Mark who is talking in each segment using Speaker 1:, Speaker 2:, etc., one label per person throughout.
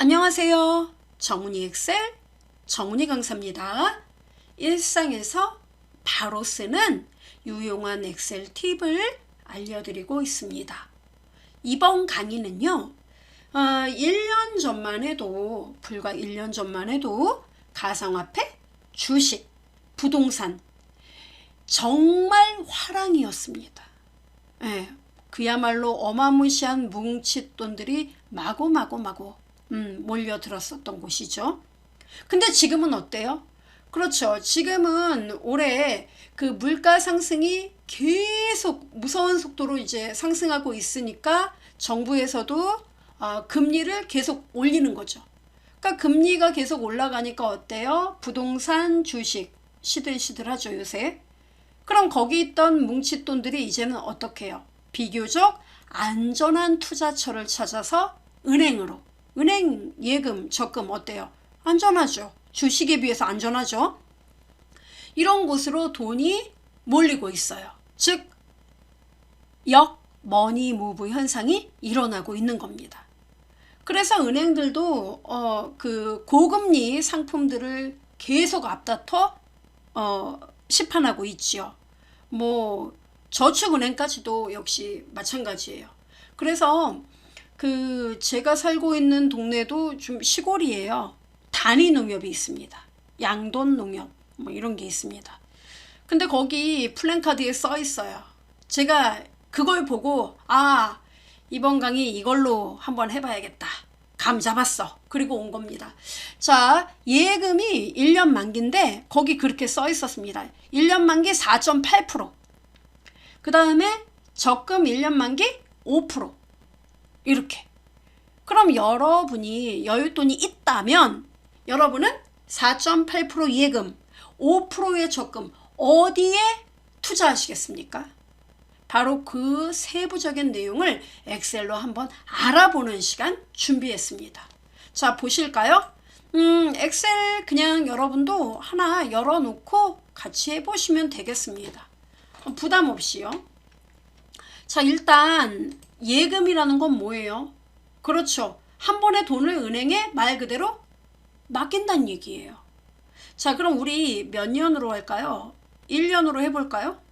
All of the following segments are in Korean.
Speaker 1: 안녕하세요. 정은이 엑셀 정은이 강사입니다. 일상에서 바로 쓰는 유용한 엑셀 팁을 알려드리고 있습니다. 이번 강의는요. 1년 전만 해도 불과 1년 전만 해도 가상화폐, 주식, 부동산 정말 화랑이었습니다. 그야말로 어마무시한 뭉칫돈들이 마구 몰려들었었던 곳이죠. 근데 지금은 어때요? 그렇죠. 지금은 올해 그 물가 상승이 계속 무서운 속도로 이제 상승하고 있으니까 정부에서도 금리를 계속 올리는 거죠. 그러니까 금리가 계속 올라가니까 어때요? 부동산, 주식 시들시들하죠, 요새. 그럼 거기 있던 뭉칫돈들이 이제는 어떻게 해요? 비교적 안전한 투자처를 찾아서 은행으로, 은행 예금, 적금 어때요? 안전하죠. 주식에 비해서 안전하죠. 이런 곳으로 돈이 몰리고 있어요. 즉 머니 무브 현상이 일어나고 있는 겁니다. 그래서 은행들도 그 고금리 상품들을 계속 앞다퉈 시판하고 있지요. 뭐 저축은행까지도 역시 마찬가지예요. 그래서 그 제가 살고 있는 동네도 좀 시골이에요. 단위 농협이 있습니다. 양돈 농협 뭐 이런 게 있습니다. 근데 거기 플랜카드에 써 있어요. 제가 그걸 보고 이번 강의 이걸로 한번 해봐야겠다. 감 잡았어. 그리고 온 겁니다. 자, 예금이 1년 만기인데 거기 그렇게 써 있었습니다. 1년 만기 4.8%. 그 다음에 적금 1년 만기 5%. 이렇게. 그럼 여러분이 여윳돈이 있다면 여러분은 4.8% 예금, 5%의 적금 어디에 투자하시겠습니까? 바로 그 세부적인 내용을 엑셀로 한번 알아보는 시간 준비했습니다. 자, 보실까요? 엑셀 그냥 여러분도 하나 열어놓고 같이 해보시면 되겠습니다. 부담 없이요. 자, 일단 예금이라는 건 뭐예요? 그렇죠. 한 번에 돈을 은행에 말 그대로 맡긴다는 얘기예요. 자, 그럼 우리 몇 년으로 할까요? 1년으로 해볼까요?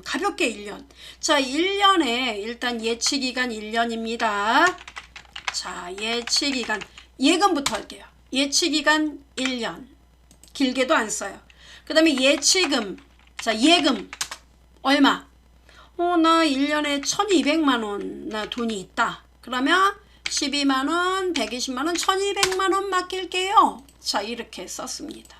Speaker 1: 가볍게 1년. 자, 1년에 일단 예치기간 1년입니다. 자, 예치기간 예금부터 할게요. 예치기간 1년. 길게도 안 써요. 그 다음에 예치금. 자, 예금 얼마? 나 1년에 1200만원 나 돈이 있다. 그러면 12만원, 120만원, 1200만원 맡길게요. 자, 이렇게 썼습니다.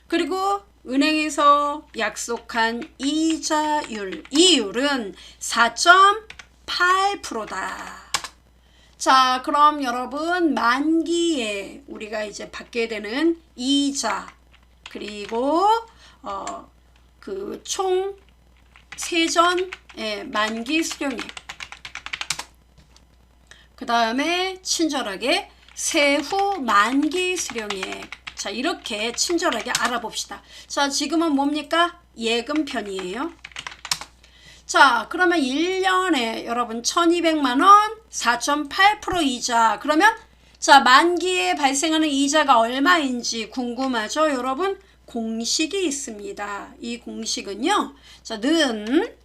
Speaker 1: 그리고 은행에서 약속한 이자율, 이율은 4.8%다. 자, 그럼 여러분 만기에 우리가 이제 받게 되는 이자 그리고 그 총 세전 만기 수령액 그 다음에 친절하게 세후 만기 수령액. 자, 이렇게 친절하게 알아봅시다. 자, 지금은 뭡니까? 예금 편이에요. 자, 그러면 1년에 여러분 1200만원 4.8% 이자. 그러면 자, 만기에 발생하는 이자가 얼마인지 궁금하죠, 여러분? 공식이 있습니다. 이 공식은요. 자, 는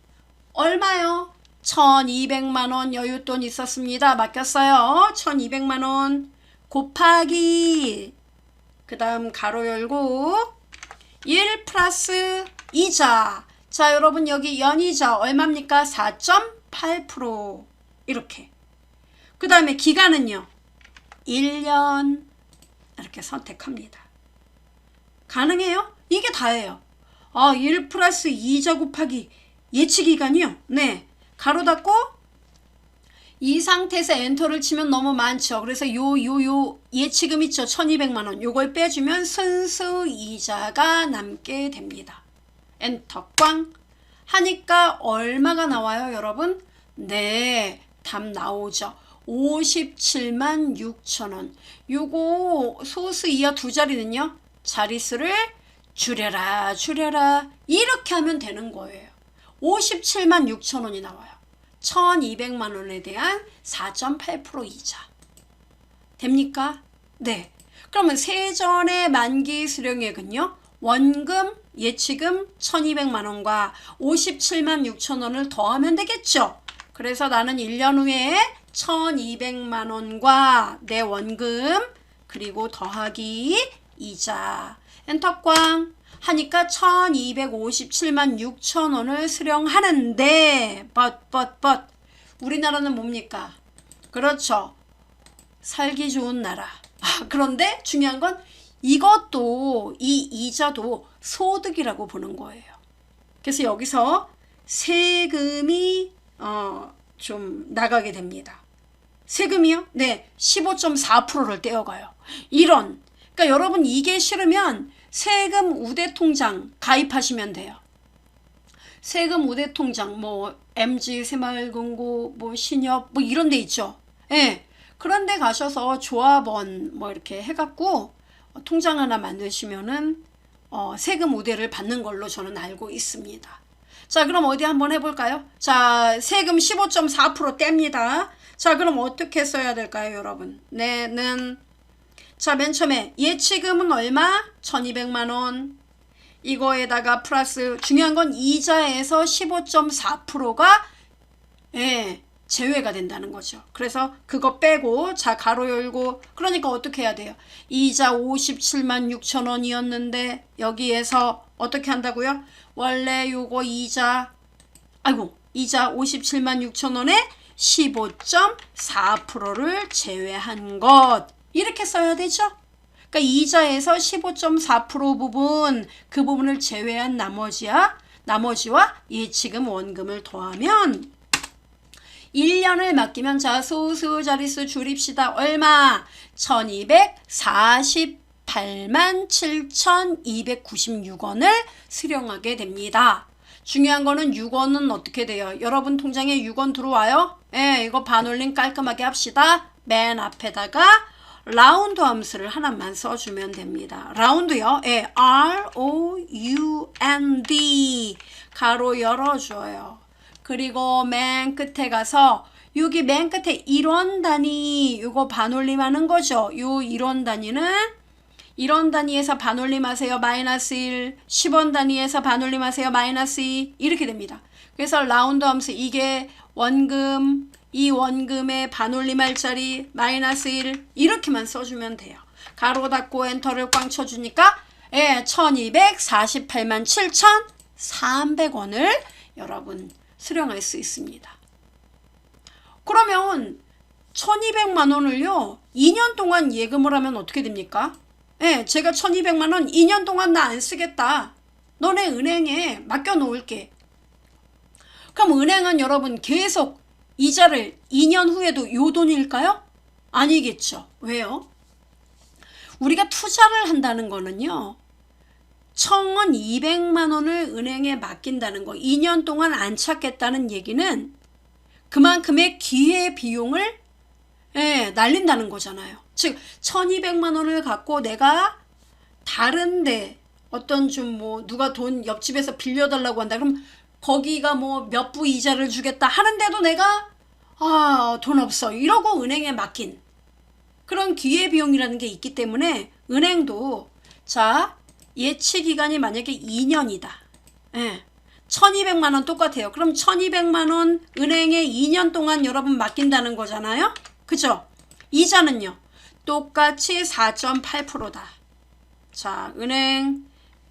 Speaker 1: 얼마요? 1200만원 여윳돈 있었습니다. 맡겼어요. 1200만원 곱하기 그 다음 가로 열고 1 플러스 이자. 자, 여러분 여기 연이자 얼마입니까? 4.8% 이렇게. 그 다음에 기간은요. 1년 이렇게 선택합니다. 가능해요? 이게 다예요. 1 플러스 이자 곱하기 예치기간이요. 네. 가로 닫고 이 상태에서 엔터를 치면 너무 많죠. 그래서 요 예치금 있죠. 1200만원. 요걸 빼주면 순수 이자가 남게 됩니다. 엔터 꽝 하니까 얼마가 나와요, 여러분? 네, 답 나오죠. 57만 6천원. 요거 소수 이하 두 자리는요. 자릿수를 줄여라 이렇게 하면 되는 거예요. 57만 6천원이 나와요. 1200만원에 대한 4.8% 이자. 됩니까? 네. 그러면 세전의 만기 수령액은요. 원금, 예치금 1200만 원과 57만 6천 원을 더하면 되겠죠. 그래서 나는 1년 후에 1200만 원과 내 원금 그리고 더하기 이자 엔터꽝 하니까 1257만 6천 원을 수령하는데 but 우리나라는 뭡니까? 그렇죠. 살기 좋은 나라. 그런데 중요한 건 이것도 이 이자도 소득이라고 보는 거예요. 그래서 여기서 세금이 좀 나가게 됩니다. 세금이요? 네, 15.4%를 떼어가요. 이런. 그러니까 여러분 이게 싫으면 세금 우대통장 가입하시면 돼요. 세금 우대통장 뭐 MG 새마을금고 뭐 신협 뭐 이런 데 있죠. 예. 그런 데 가셔서 조합원 뭐 이렇게 해갖고 통장 하나 만드시면은 세금 우대를 받는 걸로 저는 알고 있습니다. 자, 그럼 어디 한번 해볼까요? 자, 세금 15.4% 뗍니다. 자, 그럼 어떻게 써야 될까요, 여러분? 네는 자, 맨 처음에 예치금은 얼마? 1200만 원. 이거에다가 플러스 중요한 건 이자에서 15.4%가 제외가 된다는 거죠. 그래서 그거 빼고 자 가로 열고 그러니까 어떻게 해야 돼요? 이자 57만 6천 원이었는데 여기에서 어떻게 한다고요? 원래 요거 이자 57만 6천 원에 15.4%를 제외한 것 이렇게 써야 되죠. 그러니까 이자에서 15.4% 부분 그 부분을 제외한 나머지와 예치금 원금을 더하면 1년을 맡기면 자 소수 자릿수 줄입시다. 얼마? 1248만 7,296원을 수령하게 됩니다. 중요한 거는 6원은 어떻게 돼요? 여러분 통장에 6원 들어와요? 이거 반올림 깔끔하게 합시다. 맨 앞에다가 라운드 함수를 하나만 써주면 됩니다. 라운드요. R-O-U-N-D 가로 열어줘요. 그리고 맨 끝에 가서 여기 맨 끝에 1원 단위 이거 반올림하는 거죠. 요 1원 단위는 1원 단위에서 반올림하세요. 마이너스 1 10원 단위에서 반올림하세요. 마이너스 2 이렇게 됩니다. 그래서 라운드 함수 이게 원금 이 원금의 반올림할 자리 마이너스 1 이렇게만 써주면 돼요. 가로 닫고 엔터를 꽝 쳐주니까 1248만 7,300원을 여러분 수령할 수 있습니다. 그러면 1200만 원을요 2년 동안 예금을 하면 어떻게 됩니까? 제가 1200만 원 2년 동안 나 안 쓰겠다. 너네 은행에 맡겨 놓을게. 그럼 은행은 여러분 계속 이자를 2년 후에도 요 돈일까요? 아니겠죠. 왜요? 우리가 투자를 한다는 거는요 1200만 원을 은행에 맡긴다는 거 2년 동안 안 찾겠다는 얘기는 그만큼의 기회비용을 날린다는 거잖아요. 즉 1200만 원을 갖고 내가 다른데 어떤 좀 뭐 누가 돈 옆집에서 빌려달라고 한다 그럼 거기가 뭐 몇 부 이자를 주겠다 하는데도 내가 돈 없어 이러고 은행에 맡긴 그런 기회비용이라는 게 있기 때문에 은행도 자 예치기간이 만약에 2년이다. 1200만 원 똑같아요. 그럼 1200만 원 은행에 2년 동안 여러분 맡긴다는 거잖아요. 그죠? 이자는요. 똑같이 4.8%다. 자, 은행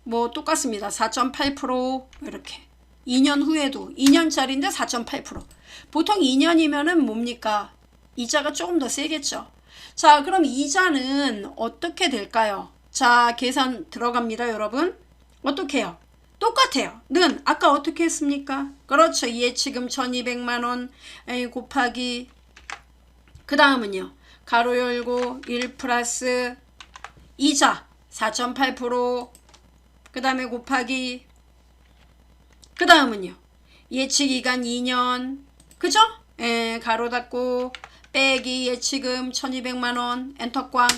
Speaker 1: 뭐 똑같습니다. 4.8% 이렇게. 2년 후에도 2년짜리인데 4.8%. 보통 2년이면은 뭡니까? 이자가 조금 더 세겠죠. 자, 그럼 이자는 어떻게 될까요? 자, 계산 들어갑니다, 여러분. 어떻게 해요? 똑같아요. 는 아까 어떻게 했습니까? 그렇죠. 예치금 1200만 원 곱하기 그 다음은요. 가로 열고 1 플러스 이자 4.8% 그 다음에 곱하기 그 다음은요. 예치기간 2년 그죠? 가로 닫고 빼기 예치금 1200만 원 엔터꽝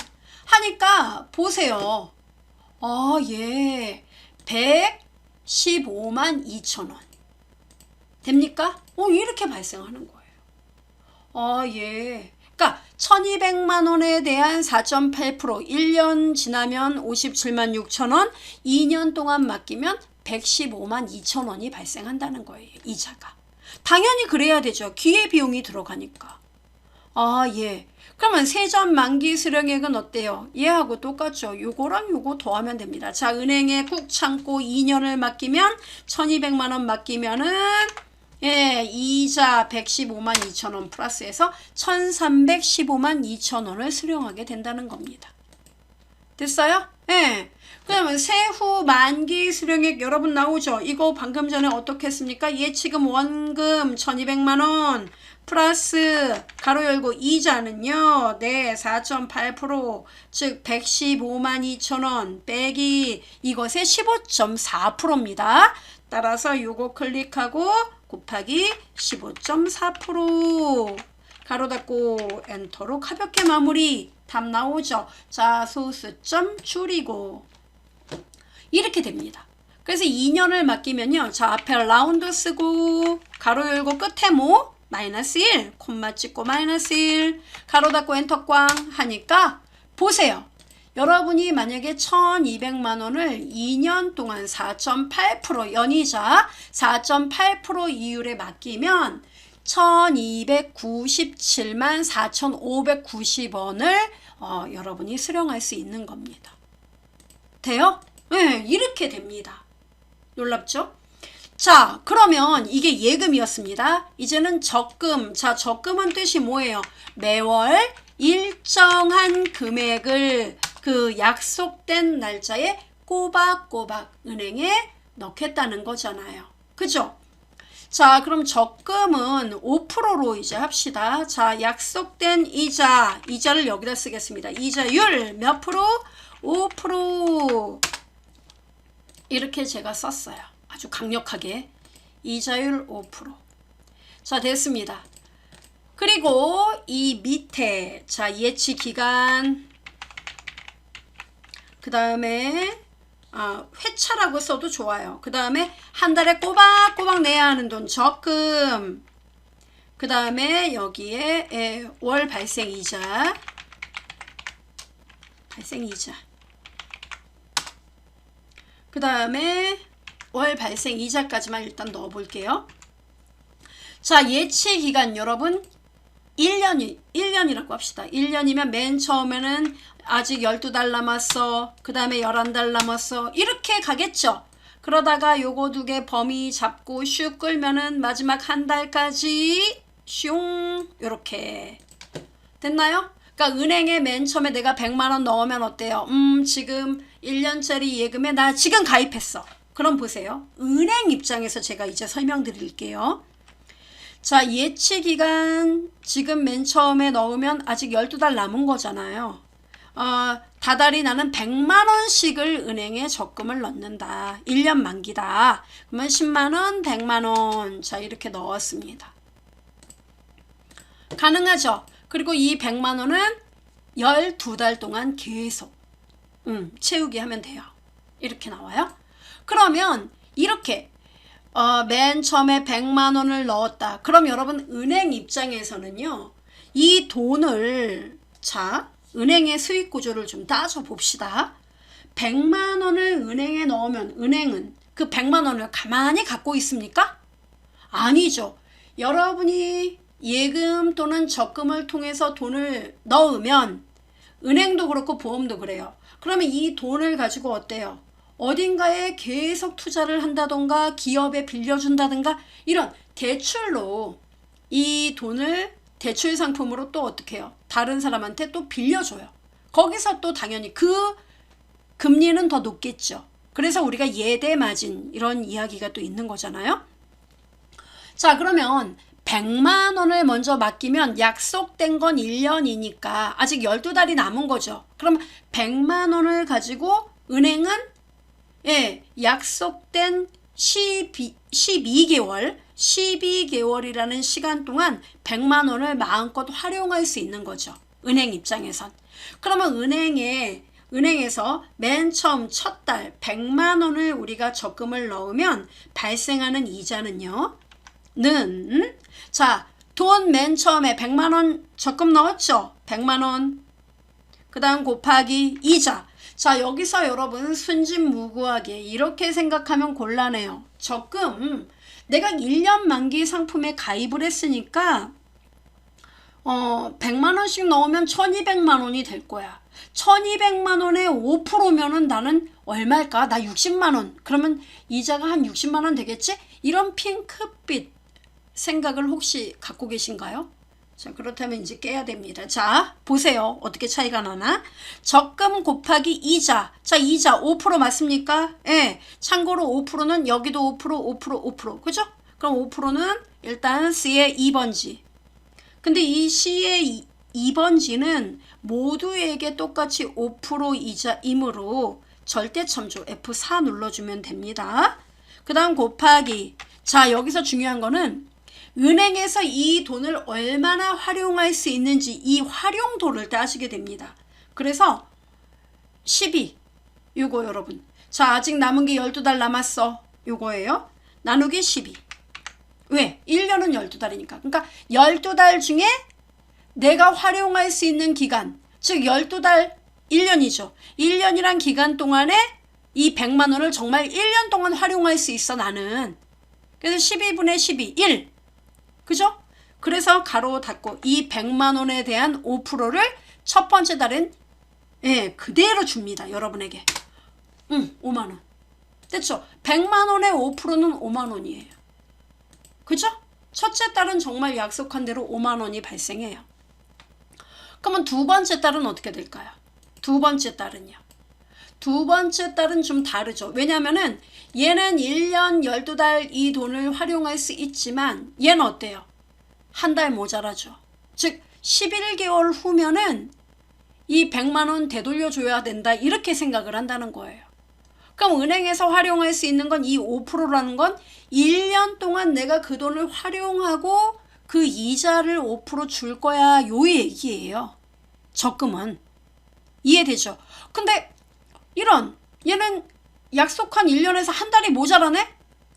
Speaker 1: 하니까 보세요. 115만 2천 원 됩니까? 이렇게 발생하는 거예요. 그러니까 1200만 원에 대한 4.8%, 1년 지나면 57만 6천 원, 2년 동안 맡기면 115만 2천 원이 발생한다는 거예요. 이자가. 당연히 그래야 되죠. 기회비용이 들어가니까. 아, 예. 그러면 세전 만기 수령액은 어때요? 얘하고 똑같죠. 요거랑 요거 더하면 됩니다. 자, 은행에 꾹 참고 2년을 맡기면 1200만 원 맡기면은 예, 이자 115만 2천 원 플러스해서 1315만 2천 원을 수령하게 된다는 겁니다. 됐어요? 예. 그러면 세후 만기 수령액 여러분 나오죠? 이거 방금 전에 어떻게 했습니까? 예치금 원금 1200만 원 플러스 가로 열고 이자는요. 네, 4.8% 즉 115만 2천 원 빼기 이것의 15.4%입니다. 따라서 요거 클릭하고 곱하기 15.4% 가로 닫고 엔터로 가볍게 마무리. 답 나오죠? 자, 소수점 줄이고 이렇게 됩니다. 그래서 2년을 맡기면요. 자, 앞에 라운드 쓰고 가로 열고 끝에 뭐? 마이너스 1, 콤마 찍고 마이너스 1, 가로 닫고 엔터 꽝 하니까 보세요. 여러분이 만약에 1200만 원을 2년 동안 4.8% 연이자 4.8% 이율에 맡기면 1297만 4590원을 여러분이 수령할 수 있는 겁니다. 돼요? 네, 이렇게 됩니다. 놀랍죠? 자, 그러면 이게 예금이었습니다. 이제는 적금. 자, 적금은 뜻이 뭐예요? 매월 일정한 금액을 그 약속된 날짜에 꼬박꼬박 은행에 넣겠다는 거잖아요. 그죠? 자, 그럼 적금은 5%로 이제 합시다. 자, 약속된 이자를 여기다 쓰겠습니다. 이자율 몇 프로? 5%. 이렇게 제가 썼어요. 아주 강력하게. 이자율 5%. 자, 됐습니다. 그리고 이 밑에 자, 예치 기간 그 다음에 회차라고 써도 좋아요. 그 다음에 한 달에 꼬박꼬박 내야 하는 돈 적금. 그 다음에 여기에 월 발생이자. 그 다음에 월 발생이자까지만 일단 넣어 볼게요. 자, 예치 기간 여러분 1년이라고 합시다. 1년이면 맨 처음에는 아직 12달 남았어. 그 다음에 11달 남았어. 이렇게 가겠죠. 그러다가 요거 두 개 범위 잡고 슉 끌면은 마지막 한 달까지 슝 요렇게 됐나요? 그러니까 은행에 맨 처음에 내가 100만 원 넣으면 어때요? 지금 1년짜리 예금에 나 지금 가입했어. 그럼 보세요. 은행 입장에서 제가 이제 설명드릴게요. 자, 예치 기간 지금 맨 처음에 넣으면 아직 12달 남은 거잖아요. 다달이 나는 100만 원씩을 은행에 적금을 넣는다. 1년 만기다. 그러면 10만 원, 100만 원. 자, 이렇게 넣었습니다. 가능하죠? 그리고 이 100만 원은 12달 동안 계속 채우기 하면 돼요. 이렇게 나와요. 그러면 이렇게 맨 처음에 100만 원을 넣었다. 그럼 여러분 은행 입장에서는요. 이 돈을 자 은행의 수익 구조를 좀 따져봅시다. 100만 원을 은행에 넣으면 은행은 그 100만 원을 가만히 갖고 있습니까? 아니죠. 여러분이 예금 또는 적금을 통해서 돈을 넣으면 은행도 그렇고 보험도 그래요. 그러면 이 돈을 가지고 어때요? 어딘가에 계속 투자를 한다던가 기업에 빌려준다든가 이런 대출로 이 돈을 대출 상품으로 또 어떻게 해요? 다른 사람한테 또 빌려줘요. 거기서 또 당연히 그 금리는 더 높겠죠. 그래서 우리가 예대 마진 이런 이야기가 또 있는 거잖아요. 자, 그러면 100만 원을 먼저 맡기면 약속된 건 1년이니까 아직 12달이 남은 거죠. 그럼 100만 원을 가지고 은행은 약속된 12개월이라는 시간 동안 100만 원을 마음껏 활용할 수 있는 거죠. 은행 입장에선. 그러면 은행에서 맨 처음 첫 달 100만 원을 우리가 적금을 넣으면 발생하는 이자는요. 자, 돈 맨 처음에 100만원 적금 넣었죠? 100만원. 그 다음 곱하기 이자. 자, 여기서 여러분 순진무구하게 이렇게 생각하면 곤란해요. 적금 내가 1년 만기 상품에 가입을 했으니까 100만원씩 넣으면 1200만원이 될 거야. 1200만원에 5%면은 나는 얼마일까? 나 60만원. 그러면 이자가 한 60만원 되겠지? 이런 핑크빛 생각을 혹시 갖고 계신가요? 자, 그렇다면 이제 깨야 됩니다. 자, 보세요. 어떻게 차이가 나나? 적금 곱하기 이자. 자, 이자 5% 맞습니까? 예. 참고로 5%는 여기도 5%, 5%, 5%. 그죠? 그럼 5%는 일단 C의 2번지. 근데 이 C의 2번지는 모두에게 똑같이 5% 이자이므로 절대참조 F4 눌러주면 됩니다. 그 다음 곱하기. 자, 여기서 중요한 거는 은행에서 이 돈을 얼마나 활용할 수 있는지 이 활용도를 따지게 됩니다. 그래서 12 요거 여러분. 자, 아직 남은 게 12달 남았어. 요거예요. 나누기 12. 왜? 1년은 12달이니까. 그러니까 12달 중에 내가 활용할 수 있는 기간, 즉 12달 1년이죠. 1년이란 기간 동안에 이 100만 원을 정말 1년 동안 활용할 수 있어 나는. 그래서 12분의 12, 1. 그죠? 그래서 가로 닫고 이 100만 원에 대한 5%를 첫 번째 달엔 그대로 줍니다. 여러분에게. 5만 원. 됐죠? 100만 원의 5%는 5만 원이에요. 그죠? 첫째 달은 정말 약속한 대로 5만 원이 발생해요. 그러면 두 번째 달은 어떻게 될까요? 두 번째 달은요. 두 번째 달은 좀 다르죠. 왜냐면은 얘는 1년 12달 이 돈을 활용할 수 있지만 얘는 어때요? 한 달 모자라죠. 즉 11개월 후면은 이 100만 원 되돌려줘야 된다 이렇게 생각을 한다는 거예요. 그럼 은행에서 활용할 수 있는 건 이 5%라는 건 1년 동안 내가 그 돈을 활용하고 그 이자를 5% 줄 거야 요 얘기예요. 적금은. 이해되죠? 근데 얘는 약속한 1년에서 한 달이 모자라네?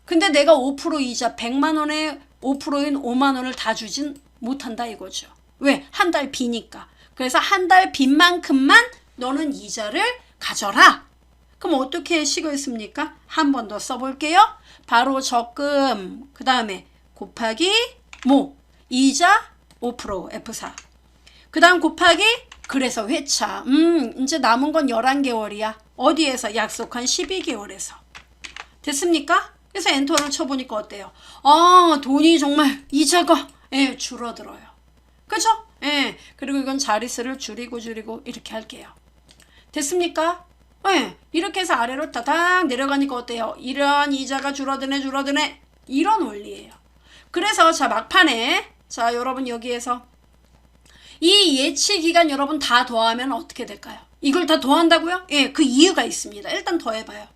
Speaker 1: 근데 내가 5% 이자 100만 원에 5%인 5만 원을 다 주진 못한다 이거죠. 왜? 한 달 비니까. 그래서 한 달 빈 만큼만 너는 이자를 가져라. 그럼 어떻게 식을 씁니까? 한 번 더 써볼게요. 바로 적금, 그 다음에 곱하기 이자 5% F4. 그 다음 곱하기 그래서 회차. 이제 남은 건 11개월이야. 어디에서? 약속한 12개월에서. 됐습니까? 그래서 엔터를 쳐보니까 어때요? 돈이 정말 이자가 줄어들어요. 그죠? 그리고 이건 자릿수를 줄이고 이렇게 할게요. 됐습니까? 이렇게 해서 아래로 따닥 내려가니까 어때요? 이러한 이자가 줄어드네. 이런 원리예요. 그래서 자 막판에 자 여러분 여기에서 이 예치 기간 여러분 다 더하면 어떻게 될까요? 이걸 다 더한다고요? 그 이유가 있습니다. 일단 더해봐요.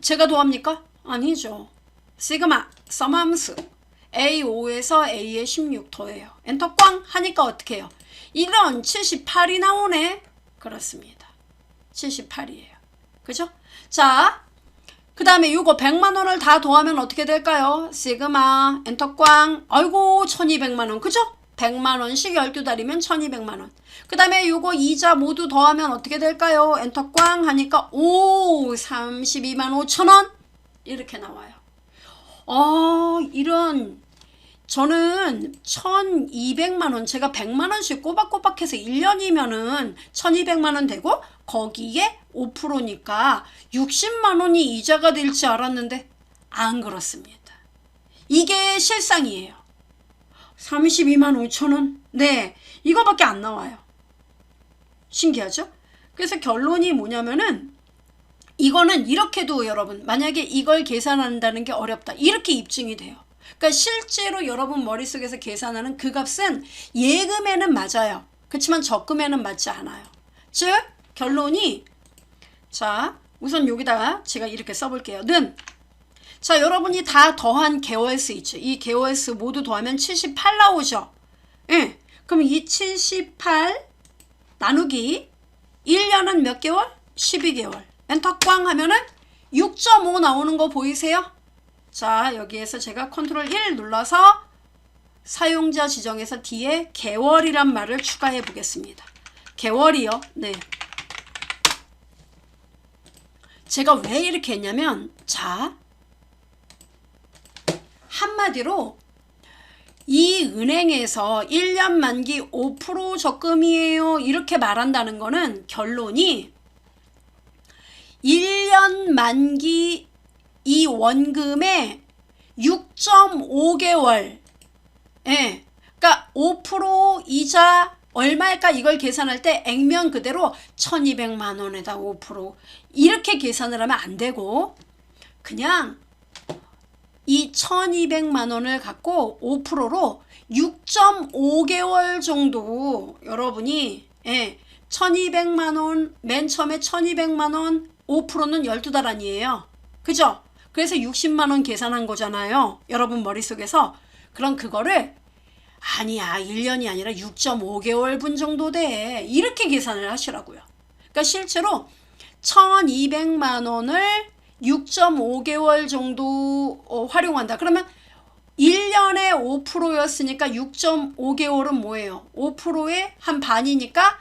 Speaker 1: 제가 더합니까? 아니죠. 시그마 썸함수 A5에서 A에 16 더해요. 엔터 꽝 하니까 어떻게 해요? 이런 78이 나오네. 그렇습니다. 78이에요. 그죠? 자, 그 다음에 요거 100만 원을 다 더하면 어떻게 될까요? 시그마 엔터 꽝. 아이고 1200만 원. 그죠? 100만 원씩 12달이면 1200만 원. 그 다음에 요거 이자 모두 더하면 어떻게 될까요? 엔터 꽝 하니까 32만 5천 원. 이렇게 나와요. 이런 저는 1200만 원 제가 100만 원씩 꼬박꼬박해서 1년이면은 1200만 원 되고 거기에 5%니까 60만 원이 이자가 될지 알았는데 안 그렇습니다. 이게 실상이에요. 32만 5천 원. 네, 이거밖에 안 나와요. 신기하죠? 그래서 결론이 뭐냐면은 이거는 이렇게도 여러분 만약에 이걸 계산한다는 게 어렵다. 이렇게 입증이 돼요. 그러니까 실제로 여러분 머릿속에서 계산하는 그 값은 예금에는 맞아요. 그렇지만 적금에는 맞지 않아요. 즉 결론이 자 우선 여기다 제가 이렇게 써볼게요. 자 여러분이 다 더한 개월수 있죠. 이 개월수 모두 더하면 78 나오죠. 그럼 이 78 나누기 1년은 몇 개월? 12개월. 엔터 꽝 하면은 6.5 나오는 거 보이세요? 자 여기에서 제가 컨트롤 1 눌러서 사용자 지정에서 뒤에 개월이란 말을 추가해 보겠습니다. 개월이요. 네. 제가 왜 이렇게 했냐면, 자, 한마디로 이 은행에서 1년 만기 5% 적금이에요 이렇게 말한다는 거는 결론이 1년 만기 이 원금의 6.5개월, 예, 그러니까 5% 이자 얼마일까 이걸 계산할 때 액면 그대로 1200만 원에다 5% 이렇게 계산을 하면 안 되고, 그냥 이 1200만 원을 갖고 5%로 6.5개월 정도 여러분이, 예, 1200만 원, 맨 처음에 1200만 원 5%는 12달 아니에요. 그죠? 그래서 60만 원 계산한 거잖아요. 여러분 머릿속에서. 그럼 그거를 아니야 1년이 아니라 6.5개월 분 정도 돼 이렇게 계산을 하시라고요. 그러니까 실제로 1200만 원을 6.5개월 정도 활용한다. 그러면 1년에 5%였으니까 6.5개월은 뭐예요? 5%의 한 반이니까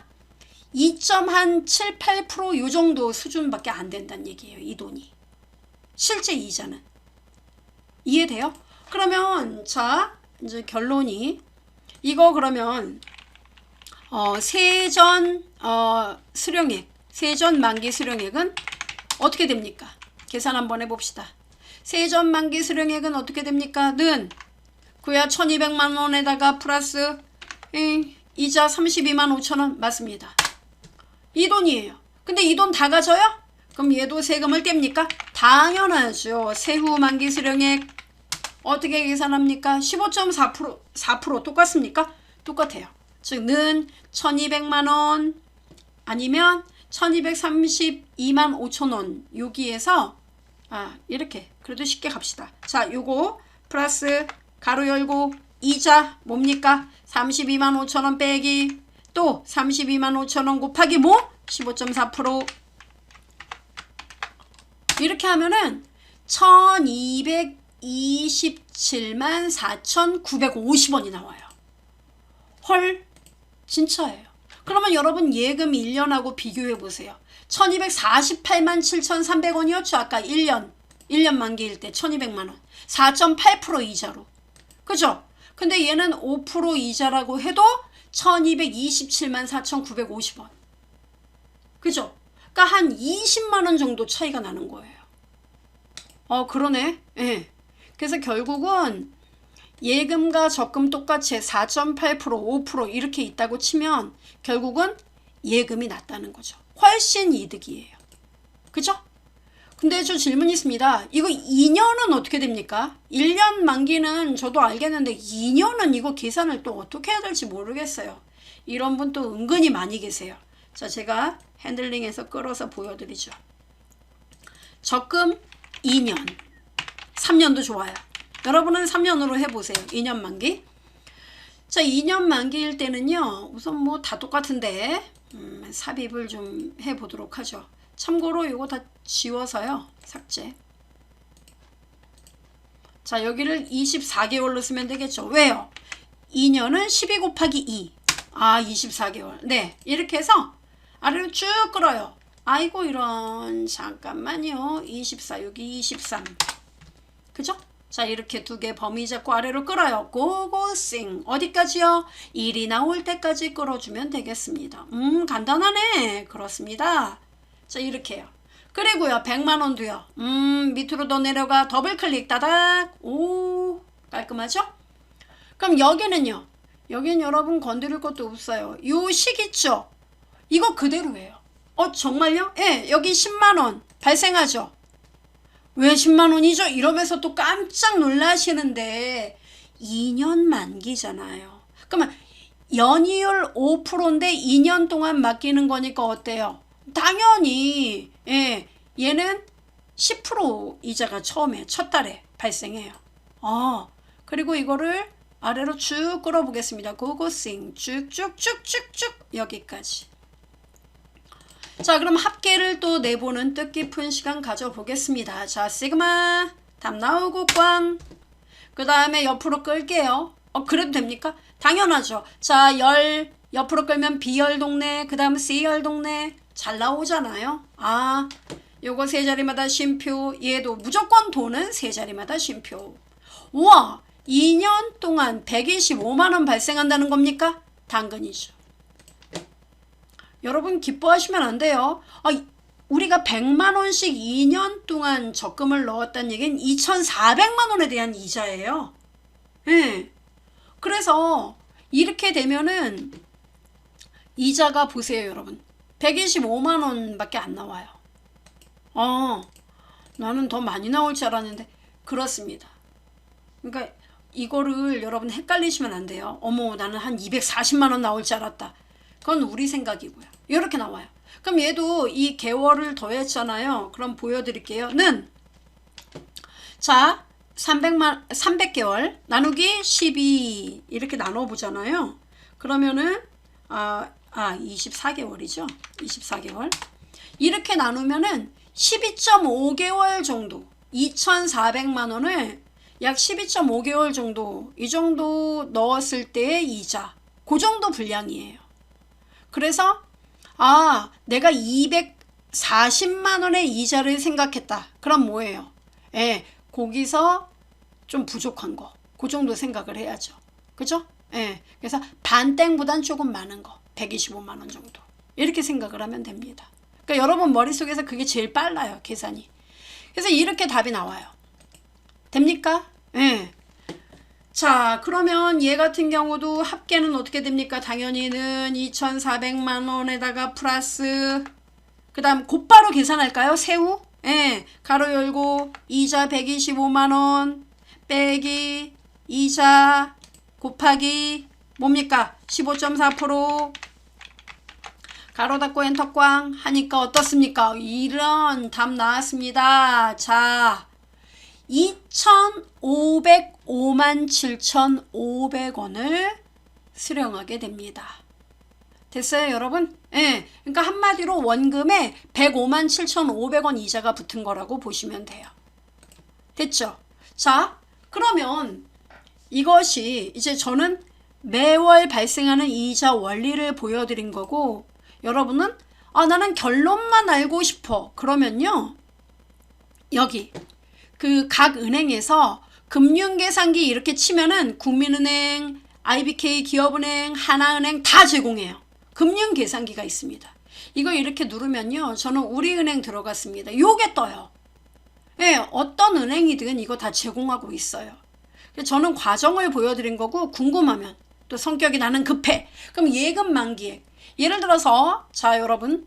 Speaker 1: 2.7, 8% 요 정도 수준밖에 안 된다는 얘기예요. 이 돈이. 실제 이자는. 이해돼요? 그러면 자 이제 결론이 이거 그러면 세전 수령액, 세전 만기 수령액은 어떻게 됩니까? 계산 한번 해봅시다. 세전 만기 수령액은 어떻게 됩니까? 는 그야 1200만 원에다가 플러스 이자 32만 5천 원 맞습니다. 이 돈이에요. 근데 이 돈 다 가져요? 그럼 얘도 세금을 뗍니까? 당연하죠. 세후 만기 수령액 어떻게 계산합니까? 15.4%, 4% 똑같습니까? 똑같아요. 즉, 는 1200만 원 아니면 1232만 5천 원 여기에서 이렇게 그래도 쉽게 갑시다. 자, 요거 플러스 가로 열고 이자 뭡니까? 32만 5천 원 빼기 또 32만 5천 원 곱하기 뭐? 15.4% 이렇게 하면은 1227만 4,950원이 나와요. 헐, 진짜예요. 그러면 여러분 예금 1년하고 비교해 보세요. 1248만 7,300원이었죠. 아까 1년 만기일 때 1200만 원. 4.8% 이자로. 그죠? 근데 얘는 5% 이자라고 해도 1227만 4,950원. 그죠? 그러니까 한 20만 원 정도 차이가 나는 거예요. 그러네. 예. 그래서 결국은 예금과 적금 똑같이 4.8%, 5% 이렇게 있다고 치면 결국은 예금이 낫다는 거죠. 훨씬 이득이에요. 그죠? 근데 저 질문이 있습니다. 이거 2년은 어떻게 됩니까? 1년 만기는 저도 알겠는데 2년은 이거 계산을 또 어떻게 해야 될지 모르겠어요. 이런 분 또 은근히 많이 계세요. 자, 제가 핸들링해서 끌어서 보여드리죠. 적금 2년, 3년도 좋아요. 여러분은 3년으로 해보세요. 2년 만기. 자, 2년 만기일 때는요. 우선 뭐 다 똑같은데 삽입을 좀 해보도록 하죠. 참고로 이거 다 지워서요. 삭제. 자, 여기를 24개월로 쓰면 되겠죠. 왜요? 2년은 12 곱하기 2. 24개월. 네, 이렇게 해서 아래로 쭉 끌어요. 아이고 이런, 잠깐만요. 24 여기 23. 그죠? 자, 이렇게 두 개 범위 잡고 아래로 끌어요. 고고싱. 어디까지요? 1이 나올 때까지 끌어주면 되겠습니다. 간단하네. 그렇습니다. 자, 이렇게 해요. 그리고요, 100만 원도요. 밑으로 더 내려가. 더블 클릭 따닥. 오, 깔끔하죠? 그럼 여기는요. 여기는 여러분 건드릴 것도 없어요. 요 식 있죠? 이거 그대로예요. 정말요? 예, 여기 10만 원 발생하죠? 왜 10만 원이죠? 이러면서 또 깜짝 놀라시는데 2년 만기잖아요. 그러면 연이율 5%인데 2년 동안 맡기는 거니까 어때요? 당연히 예, 얘는 10% 이자가 처음에 첫 달에 발생해요. 그리고 이거를 아래로 쭉 끌어보겠습니다. 고고싱 쭉쭉쭉쭉쭉 여기까지. 자, 그럼 합계를 또 내보는 뜻깊은 시간 가져보겠습니다. 자, 시그마 답 나오고 꽝. 그 다음에 옆으로 끌게요. 그래도 됩니까? 당연하죠. 자, 열 옆으로 끌면 B열 동네, 그 다음 C열 동네 잘 나오잖아요. 아, 요거 세 자리마다 쉼표. 얘도 무조건 돈은 세 자리마다 쉼표. 우와, 2년 동안 125만 원 발생한다는 겁니까? 당근이죠. 여러분 기뻐하시면 안 돼요. 우리가 100만 원씩 2년 동안 적금을 넣었다는 얘기는 2,400만 원에 대한 이자예요. 네. 그래서 이렇게 되면은 이자가 보세요, 여러분. 125만 원밖에 안 나와요. 나는 더 많이 나올 줄 알았는데 그렇습니다. 그러니까 이거를 여러분 헷갈리시면 안 돼요. 어머, 나는 한 240만 원 나올 줄 알았다. 그건 우리 생각이고요. 이렇게 나와요. 그럼 얘도 이 개월을 더했잖아요. 그럼 보여드릴게요. 자, 300개월 나누기 12 이렇게 나눠보잖아요. 그러면은 24개월이죠. 24개월. 이렇게 나누면은 12.5개월 정도, 2,400만 원을 약 12.5개월 정도, 이 정도 넣었을 때의 이자, 그 정도 분량이에요. 그래서 내가 240만 원의 이자를 생각했다. 그럼 뭐예요? 거기서 좀 부족한 거, 그 정도 생각을 해야죠. 그죠? 그래서 반땡보단 조금 많은 거, 125만 원 정도. 이렇게 생각을 하면 됩니다. 그러니까 여러분 머릿속에서 그게 제일 빨라요, 계산이. 그래서 이렇게 답이 나와요. 됩니까? 자, 그러면 얘 같은 경우도 합계는 어떻게 됩니까? 당연히는 2,400만 원에다가 플러스, 그 다음 곧바로 계산할까요? 세후? 가로 열고 이자 125만 원 빼기 이자 곱하기 뭡니까? 15.4% 가로 닫고 엔터 꽝 하니까 어떻습니까? 이런 답 나왔습니다. 자, 2,505만 7,500원을 수령하게 됩니다. 됐어요, 여러분? 그러니까 한마디로 원금에 105만 7,500원 이자가 붙은 거라고 보시면 돼요. 됐죠? 자, 그러면 이것이 이제 저는 매월 발생하는 이자 원리를 보여드린 거고, 여러분은 나는 결론만 알고 싶어. 그러면요, 여기 그 각 은행에서 금융계산기 이렇게 치면은 국민은행, IBK 기업은행, 하나은행 다 제공해요. 금융계산기가 있습니다. 이거 이렇게 누르면요, 저는 우리은행 들어갔습니다. 요게 떠요. 어떤 은행이든 이거 다 제공하고 있어요. 저는 과정을 보여드린 거고, 궁금하면 또 성격이 나는 급해. 그럼 예금 만기액. 예를 들어서 자, 여러분,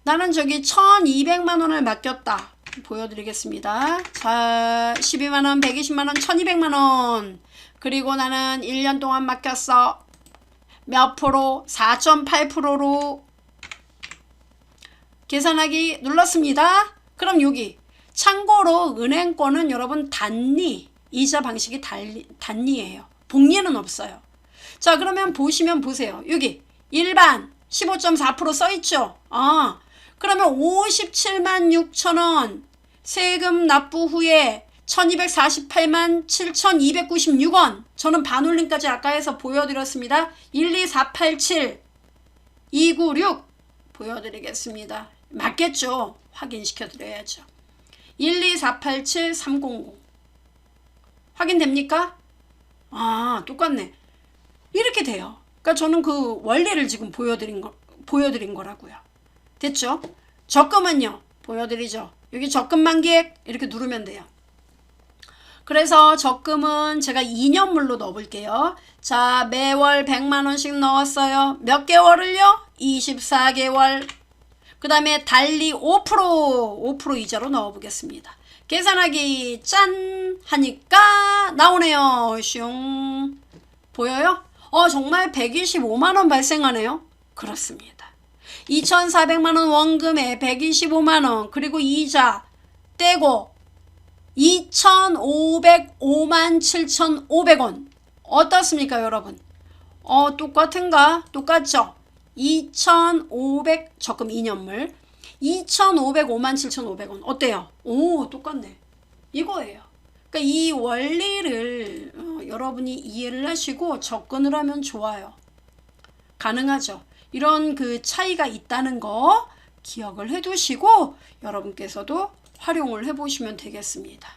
Speaker 1: 나는 저기 1,200만 원을 맡겼다. 보여드리겠습니다. 자, 12만원, 120만원, 1,200만원. 그리고 나는 1년 동안 맡겼어. 몇 프로? 4.8%로 계산하기 눌렀습니다. 그럼 여기 참고로 은행권은 여러분 단리, 이자 방식이 단리예요. 복리는 없어요. 자, 그러면 보시면 보세요. 여기 일반 15.4% 써있죠. 그러면 57만 6천원 세금 납부 후에 1248만 7,296원. 저는 반올림까지 아까 해서 보여드렸습니다. 12487 296 보여드리겠습니다. 맞겠죠? 확인시켜드려야죠. 12487 300 확인됩니까? 똑같네. 이렇게 돼요. 그러니까 저는 그 원리를 지금 보여드린 거라고요. 됐죠? 적금은요, 보여드리죠. 여기 적금 만기액 이렇게 누르면 돼요. 그래서 적금은 제가 2년물로 넣어볼게요. 자, 매월 100만원씩 넣었어요. 몇 개월을요? 24개월. 그 다음에 달리 5% 이자로 넣어보겠습니다. 계산하기 짠 하니까 나오네요. 슝. 보여요? 정말 125만원 발생하네요. 그렇습니다. 2,400만원 원금에 125만원 그리고 이자 떼고 2,505만 7,500원. 어떻습니까, 여러분? 똑같은가? 똑같죠? 2,500 적금 2년물 2,505만 7,500원. 어때요? 오, 똑같네. 이거예요. 그러니까 이 원리를 여러분이 이해를 하시고 접근을 하면 좋아요. 가능하죠. 이런 그 차이가 있다는 거 기억을 해 두시고 여러분께서도 활용을 해 보시면 되겠습니다.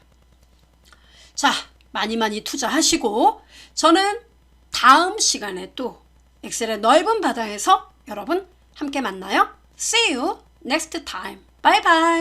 Speaker 1: 자, 많이 투자하시고 저는 다음 시간에 또 엑셀의 넓은 바다에서 여러분 함께 만나요. See you next time. Bye bye.